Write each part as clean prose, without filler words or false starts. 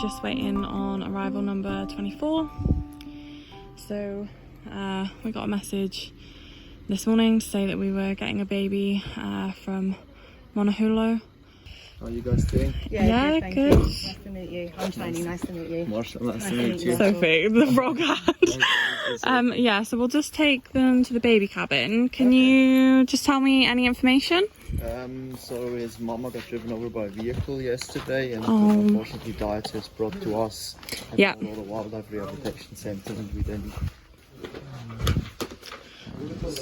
just waiting on arrival number 24. So we got a message this morning to say that we were getting a baby from Monahulo. How are you guys doing? Yeah, good. Nice to meet you. I'm Tony, nice to meet you. Marshall, nice to meet you. Sophie, the frog hand. Yeah, so we'll just take them to the baby cabin. Can you just tell me any information? So his mama got driven over by a vehicle yesterday and unfortunately died, so it's brought to us. And all the wildlife rehabilitation centre, and we then...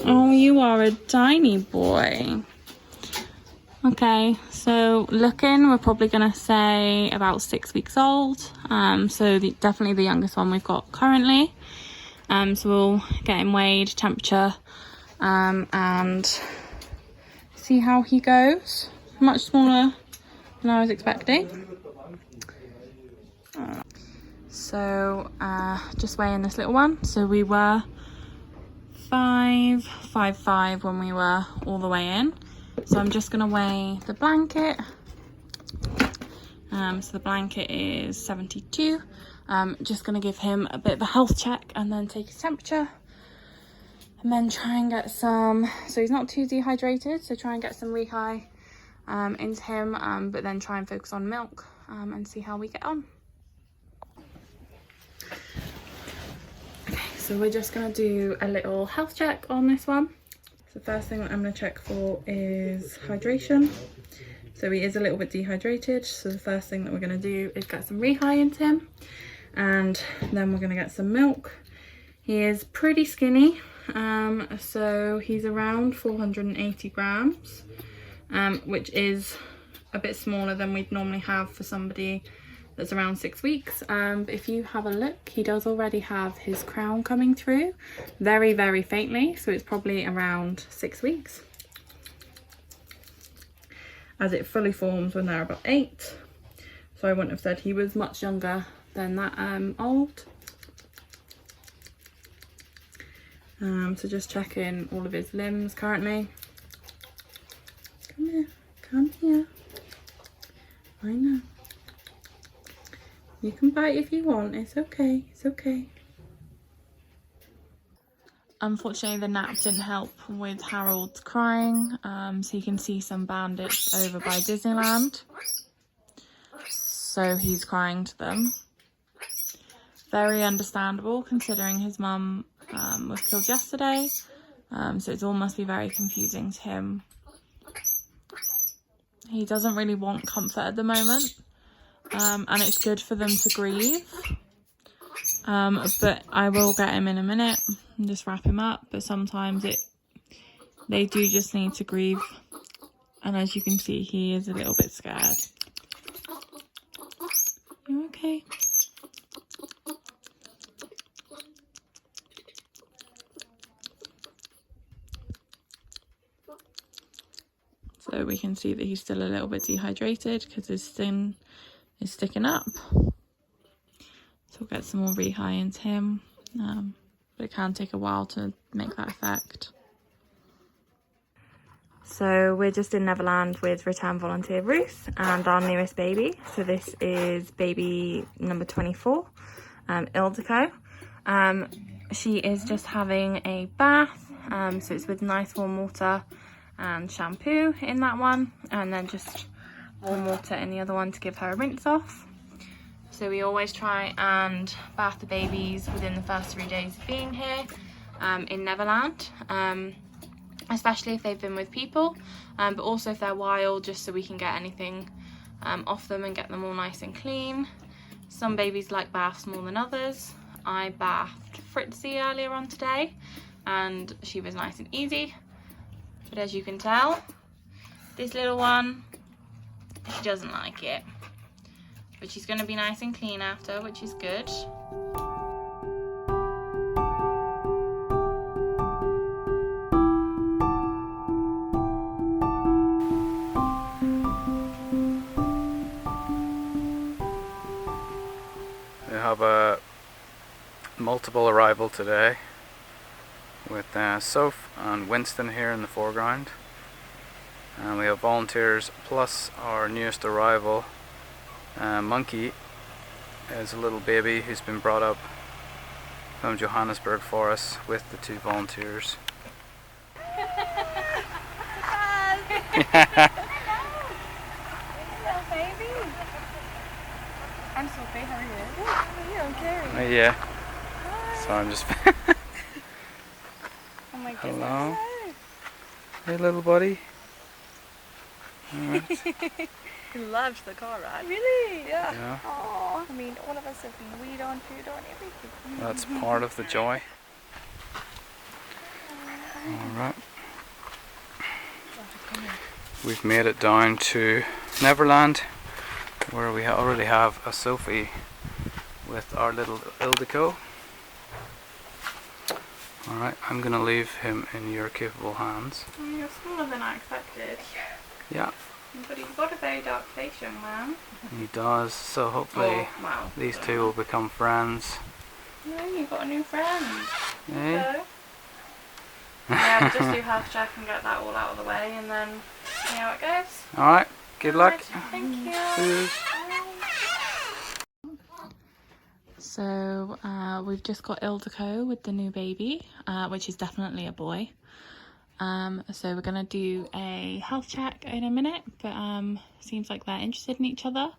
Oh, you are a tiny boy. Okay, so looking, we're probably going to say about 6 weeks old. So definitely the youngest one we've got currently. So we'll get him weighed, temperature, and see how he goes. Much smaller than I was expecting. So just weighing this little one. So we were 5'5" when we were all the way in. So I'm just going to weigh the blanket. So the blanket is 72. Just going to give him a bit of a health check and then take his temperature. And then try and get some, so he's not too dehydrated, so try and get some rehy into him, but then try and focus on milk and see how we get on. Okay, so we're just going to do a little health check on this one. So the first thing that I'm going to check for is hydration. So he is a little bit dehydrated, so the first thing that we're going to do is get some rehy into him, and then we're going to get some milk. He is pretty skinny, so he's around 480 grams, which is a bit smaller than we'd normally have for somebody that's around 6 weeks. But if you have a look, he does already have his crown coming through very, very faintly, so it's probably around 6 weeks, as it fully forms when they're about 8. So I wouldn't have said he was much younger than that old. So just checking all of his limbs currently. Come here, come here. I know. You can bite if you want, it's okay, it's okay. Unfortunately, the nap didn't help with Harold's crying, so you can see some bandits over by Disneyland. So he's crying to them. Very understandable, considering his mum was killed yesterday, so it all must be very confusing to him. He doesn't really want comfort at the moment. And it's good for them to grieve, but I will get him in a minute and just wrap him up. But sometimes they do just need to grieve, and as you can see, he is a little bit scared. You okay? So we can see that he's still a little bit dehydrated because his skin is sticking up. So we'll get some more rehy into him, but it can take a while to make that effect. So we're just in Neverland with return volunteer Ruth and our newest baby. So this is baby number 24, Ildiko. She is just having a bath, so it's with nice warm water and shampoo in that one, and then just warm water in the other one to give her a rinse off. So we always try and bath the babies within the first 3 days of being here in Neverland, especially if they've been with people, but also if they're wild, just so we can get anything off them and get them all nice and clean. Some babies like baths more than others. I bathed Fritzy earlier on today and she was nice and easy, but as you can tell, this little one, she doesn't like it, but she's going to be nice and clean after, which is good. We have a multiple arrival today with Soph and Winston here in the foreground. And we have volunteers plus our newest arrival, Monkey, is a little baby who's been brought up from Johannesburg Forest with the 2 volunteers. Hello, baby. I'm Sophie. How are you? Good. How are you? I'm Carrie. Yeah. Hi. So I'm just. Oh my goodness. Hello. Hey, little buddy. Alright. He loves the car ride. Really? Yeah. Yeah. Aww. I mean, all of us have been weed on, food on, everything. That's part of the joy. Alright. We've made it down to Neverland, where we already have a Sophie with our little Ildiko. Alright, I'm going to leave him in your capable hands. You're smaller than I expected. Yeah. But he's got a very dark face, young man. He does, so hopefully wow. these two will become friends. No, you've got a new friend. Eh? So, yeah, we'll just do health check and get that all out of the way and then see how it goes. Alright, good luck. Thank you. Cheers. So we've just got Ildiko with the new baby, which is definitely a boy. So we're gonna do a health check in a minute, but seems like they're interested in each other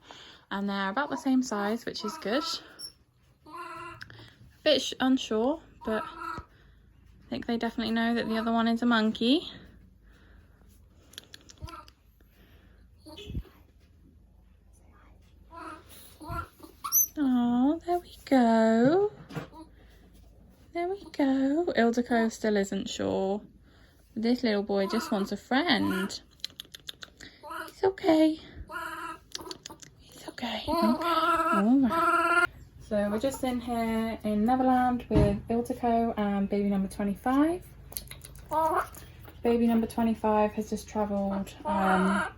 and they're about the same size, which is good. A bit unsure, but I think they definitely know that the other one is a monkey. Oh, there we go. There we go. Ildiko still isn't sure. This little boy just wants a friend. It's okay. It's okay. Okay. Alright. So we're just in here in Neverland with Ildiko and baby number 25. Baby number 25 has just travelled, well,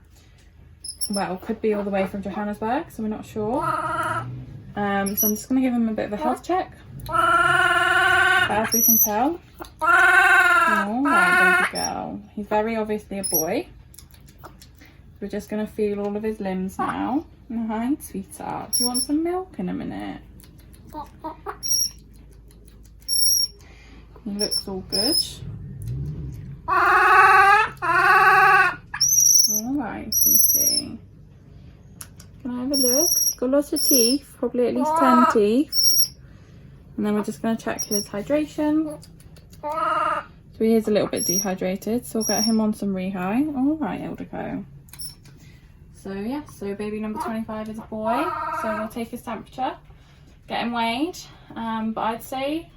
could be all the way from Johannesburg, so we're not sure. So I'm just going to give him a bit of a health check. As we can tell. Alright, baby girl. He's very obviously a boy. We're just going to feel all of his limbs now. Alright, sweetheart. Do you want some milk in a minute? He looks all good. Alright, sweetie. Can I have a look? He's got lots of teeth, probably at least 10 teeth. And then we're just going to check his hydration. So he is a little bit dehydrated, so we'll get him on some Rehy. Alright, Ildiko. So yeah, so baby number 25 is a boy. So we'll take his temperature, get him weighed. But I'd say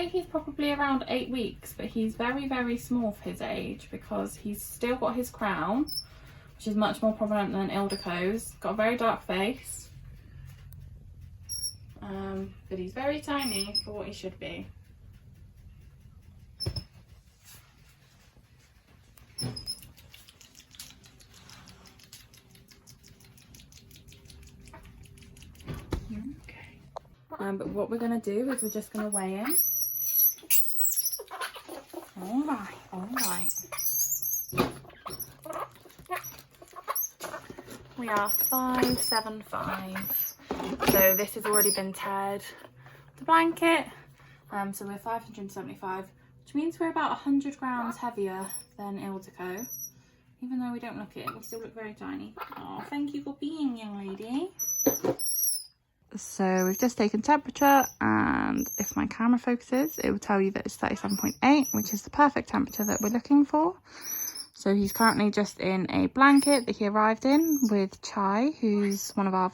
he's probably around 8 weeks, but he's very, very small for his age because he's still got his crown, which is much more prominent than Ildiko's. Got a very dark face. But he's very tiny for what he should be. Okay. But what we're going to do is we're just going to weigh him. Alright, alright. We are 575. So this has already been teared. The blanket. So we're 575, which means we're about 100 grams heavier than Ildiko. Even though we don't look it, we still look very tiny. Oh, thank you for being, young lady. So we've just taken temperature, and if my camera focuses, it will tell you that it's 37.8, which is the perfect temperature that we're looking for. So he's currently just in a blanket that he arrived in with Chai, who's one of our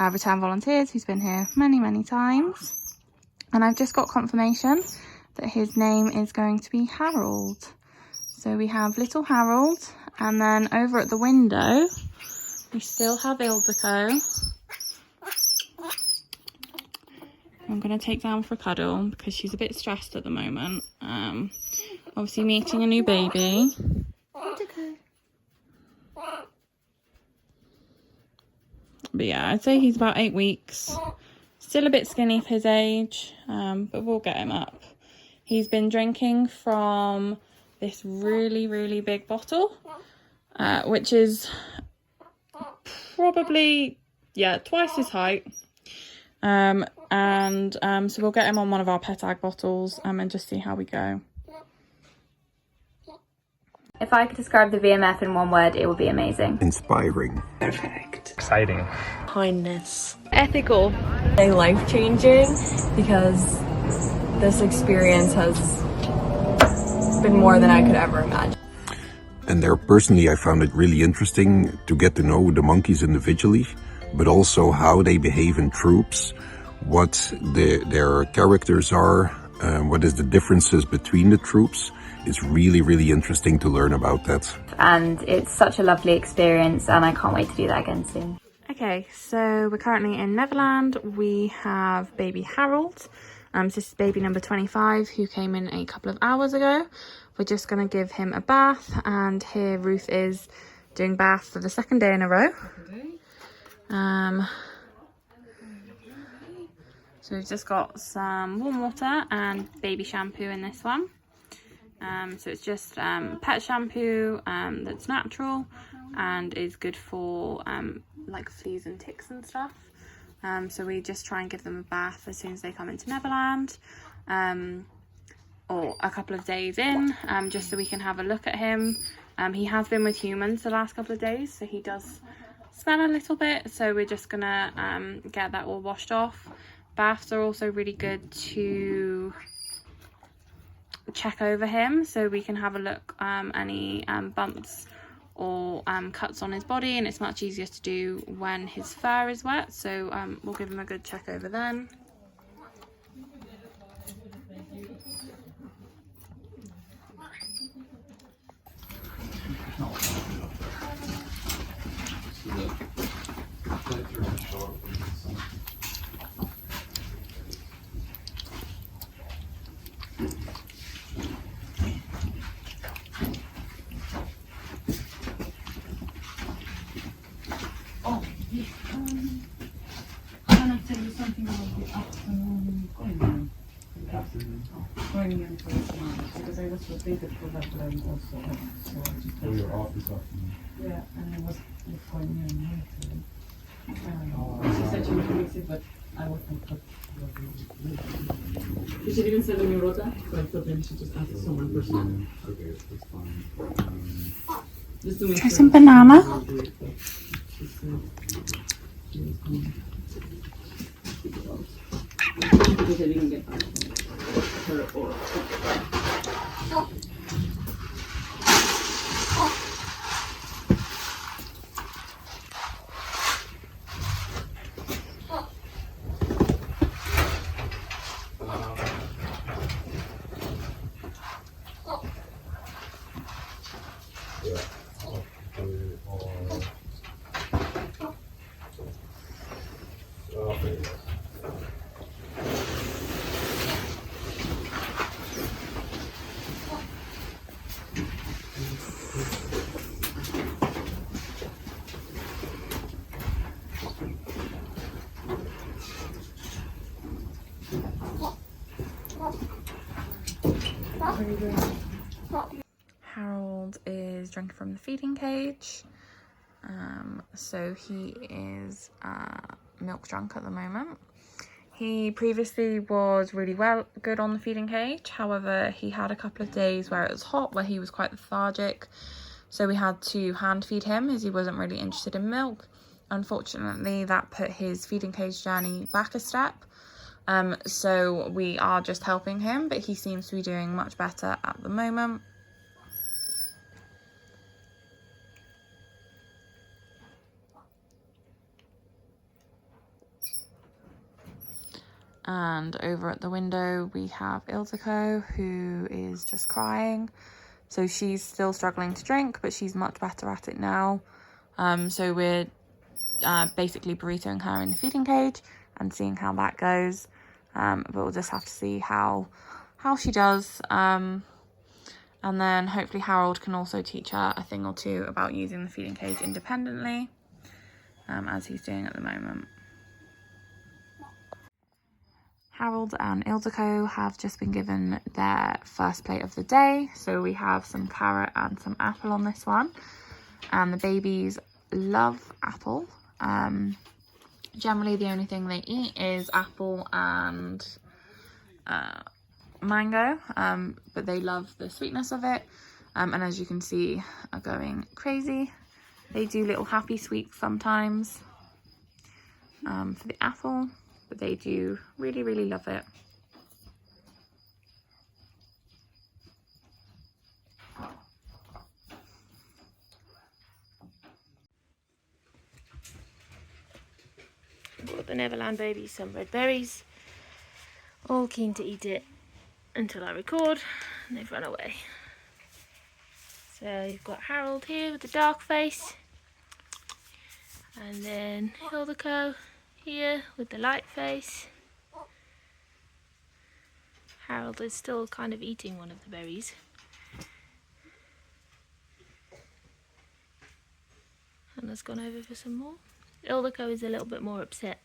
return volunteers who's been here many, many times. And I've just got confirmation that his name is going to be Harold. So we have little Harold, and then over at the window, we still have Ildiko. I'm going to take down for a cuddle because she's a bit stressed at the moment. Obviously meeting a new baby. But yeah, I'd say he's about 8 weeks. Still a bit skinny for his age, but we'll get him up. He's been drinking from this really, really big bottle, which is probably yeah, twice his height. So we'll get him on one of our pet ag bottles and just see how we go. If I could describe the VMF in one word, it would be amazing. Inspiring. Perfect. Exciting. Kindness. Ethical. Life-changing, because this experience has been more than I could ever imagine. And there, personally, I found it really interesting to get to know the monkeys individually, but also how they behave in troops, what their characters are, what is the differences between the troops. It's really, really interesting to learn about that. And it's such a lovely experience, and I can't wait to do that again soon. Okay, so we're currently in Neverland. We have baby Harold. This is baby number 25, who came in a couple of hours ago. We're just going to give him a bath, and here Ruth is doing bath for the second day in a row. So we've just got some warm water and baby shampoo in this one. So it's just pet shampoo that's natural and is good for like fleas and ticks and stuff. So we just try and give them a bath as soon as they come into Neverland, or a couple of days in, just so we can have a look at him. He has been with humans the last couple of days, so he does smell a little bit, so we're just gonna get that all washed off. Baths are also really good to check over him, so we can have a look any bumps or cuts on his body, and it's much easier to do when his fur is wet, so we'll give him a good check over then. Because I was rotated for that line also. So your office afternoon? Yeah, and I was going in later. She said she would fix it, but I wasn't. She didn't send a new rota, so I thought maybe she just asked someone personally. Okay, that's fine. Just to make Try some banana. She said she was going to because I didn't get back from her or Harold is drinking from the feeding cage, so he is milk drunk at the moment. He previously was really good on the feeding cage, however he had a couple of days where it was hot, where he was quite lethargic, so we had to hand feed him as he wasn't really interested in milk. Unfortunately, that put his feeding cage journey back a step. So we are just helping him, but he seems to be doing much better at the moment. And over at the window we have Ildiko, who is just crying. So she's still struggling to drink, but she's much better at it now. So we're basically burritoing her in the feeding cage and seeing how that goes. But we'll just have to see how she does. And then hopefully Harold can also teach her a thing or two about using the feeding cage independently, as he's doing at the moment. Harold and Ildiko have just been given their first plate of the day. So we have some carrot and some apple on this one. And the babies love apple. Generally the only thing they eat is apple and mango, but they love the sweetness of it, and as you can see are going crazy. They do little happy sweets sometimes for the apple, but they do really love it. Brought the Neverland babies some red berries, all keen to eat it until I record, and they've run away. So you've got Harold here with the dark face, and then Ildiko here with the light face. Harold is still kind of eating one of the berries. And has gone over for some more. Ildiko is a little bit more upset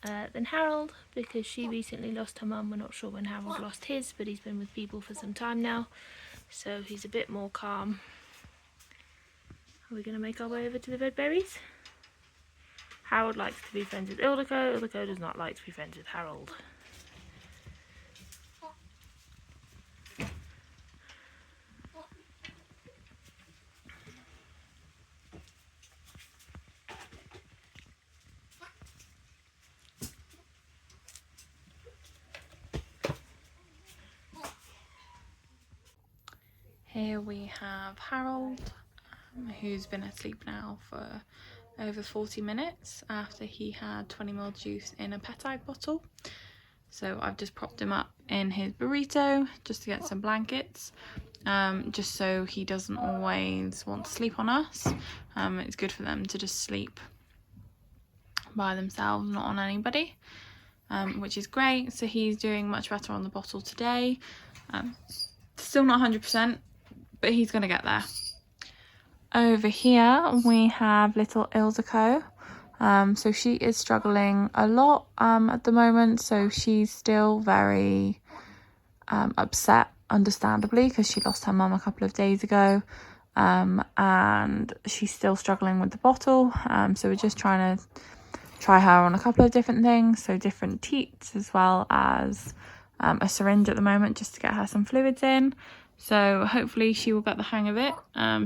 than Harold because she recently lost her mum. We're not sure when Harold lost his, but he's been with people for some time now, so he's a bit more calm. Are we going to make our way over to the red berries? Harold likes to be friends with Ildiko. Ildiko does not like to be friends with Harold. Here we have Harold, who's been asleep now for over 40 minutes after he had 20ml juice in a Petite bottle. So I've just propped him up in his burrito just to get some blankets, just so he doesn't always want to sleep on us. It's good for them to just sleep by themselves, not on anybody, which is great. So he's doing much better on the bottle today. Still not 100%, but he's gonna get there. Over here we have little Ildiko. So she is struggling a lot at the moment, so she's still very upset, understandably, because she lost her mum a couple of days ago, and she's still struggling with the bottle. So we're just trying to try her on a couple of different things, so different teats as well as a syringe at the moment, just to get her some fluids in. So hopefully she will get the hang of it.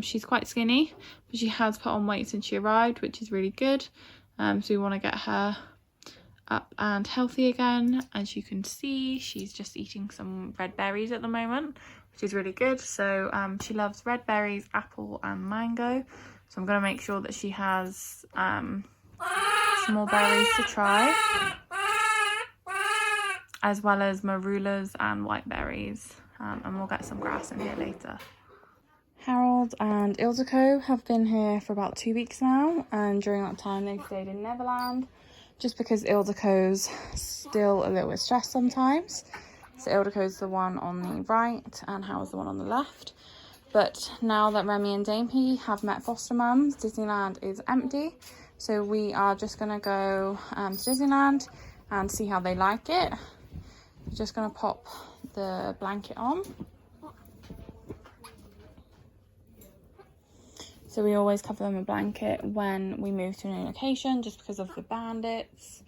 She's quite skinny, but she has put on weight since she arrived, which is really good. So we want to get her up and healthy again. As you can see, she's just eating some red berries at the moment, which is really good. So she loves red berries, apple and mango. So I'm going to make sure that she has some more berries to try, as well as marulas and white berries. And we'll get some grass in here later. Harold and Ildiko have been here for about 2 weeks now, and during that time they stayed in Neverland, just because Ildiko's still a little bit stressed sometimes. So Ildiko's the one on the right and Harold's the one on the left. But now that Remy and Dampi have met foster mums, Disneyland is empty, so we are just going to go to Disneyland and see how they like it. We're just going to pop the blanket on. So we always cover them a blanket when we move to a new location, just because of the bandits.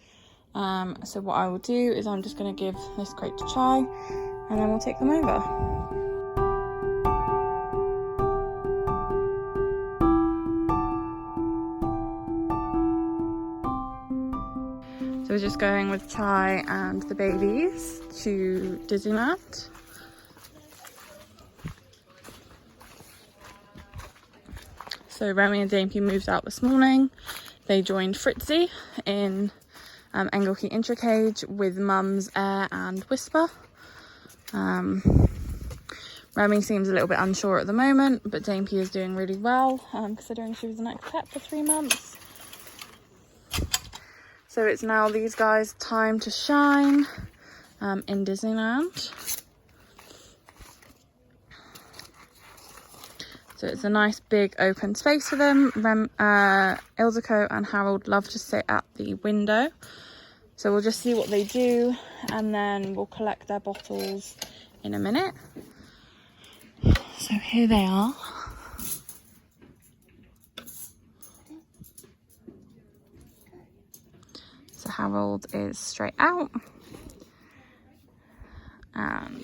So what I will do is I'm just going to give this crate to Chai, and then we'll take them over. So we're just going with Chai and the babies to Disneyland. So Remy and Dampi moved out this morning. They joined Fritzy in Engelke Intracage with Mums, Air and Whisper. Remy seems a little bit unsure at the moment, but Dampi is doing really well, considering she was an ex-pet for 3 months. So it's now these guys' time to shine in Disneyland. So it's a nice big open space for them. Ildiko and Harold love to sit at the window. So we'll just see what they do, and then we'll collect their bottles in a minute. So here they are. So Harold is straight out. And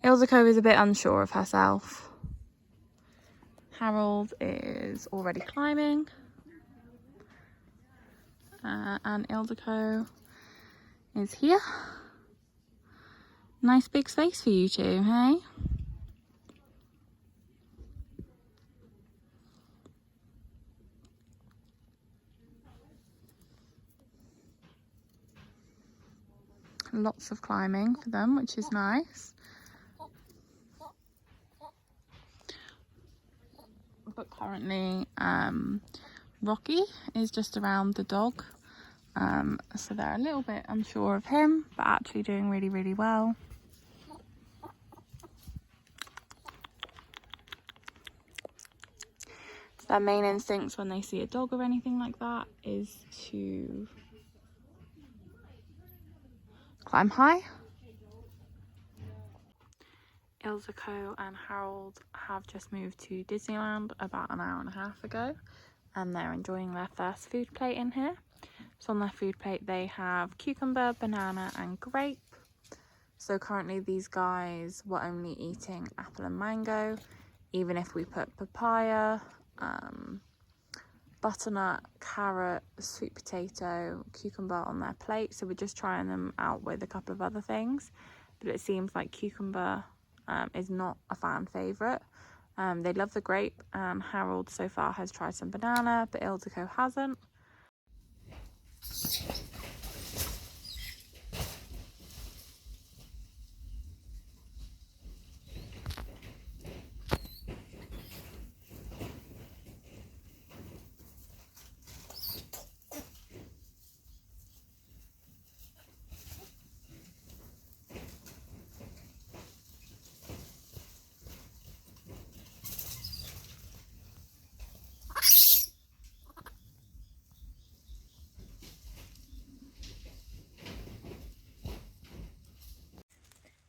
Ildiko is a bit unsure of herself. Harold is already climbing. And Ildiko is here. Nice big space for you two, hey? Lots of climbing for them, which is nice. But currently, Rocky is just around the dog. So they're a little bit unsure of him, but actually doing really, really well. So their main instincts when they see a dog or anything like that is to climb high. Ildiko and Harold have just moved to Disneyland about an hour and a half ago, and they're enjoying their first food plate in here. So on their food plate they have cucumber, banana and grape. So currently these guys were only eating apple and mango. Even if we put papaya, butternut, carrot, sweet potato, cucumber on their plate. So we're just trying them out with a couple of other things, but it seems like cucumber is not a fan favourite. They love the grape, and Harold so far has tried some banana, but Ildiko hasn't.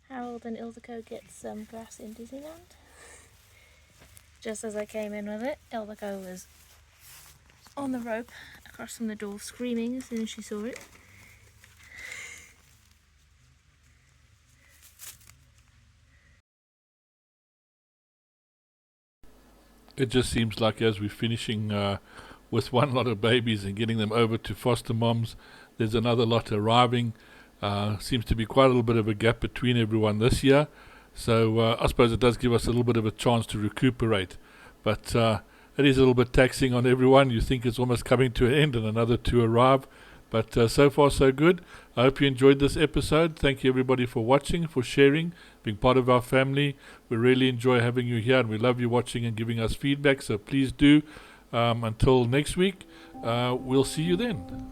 Harold and Ildiko get some grass in Disneyland. Just as I came in with it, Ildiko was on the rope across from the door screaming as soon as she saw it. It just seems like as we're finishing with one lot of babies and getting them over to foster moms, there's another lot arriving. Seems to be quite a little bit of a gap between everyone this year. So I suppose it does give us a little bit of a chance to recuperate. But it is a little bit taxing on everyone. You think it's almost coming to an end and another to arrive. But so far so good. I hope you enjoyed this episode. Thank you everybody for watching, for sharing, being part of our family. We really enjoy having you here, and we love you watching and giving us feedback. So please do. Until next week, we'll see you then.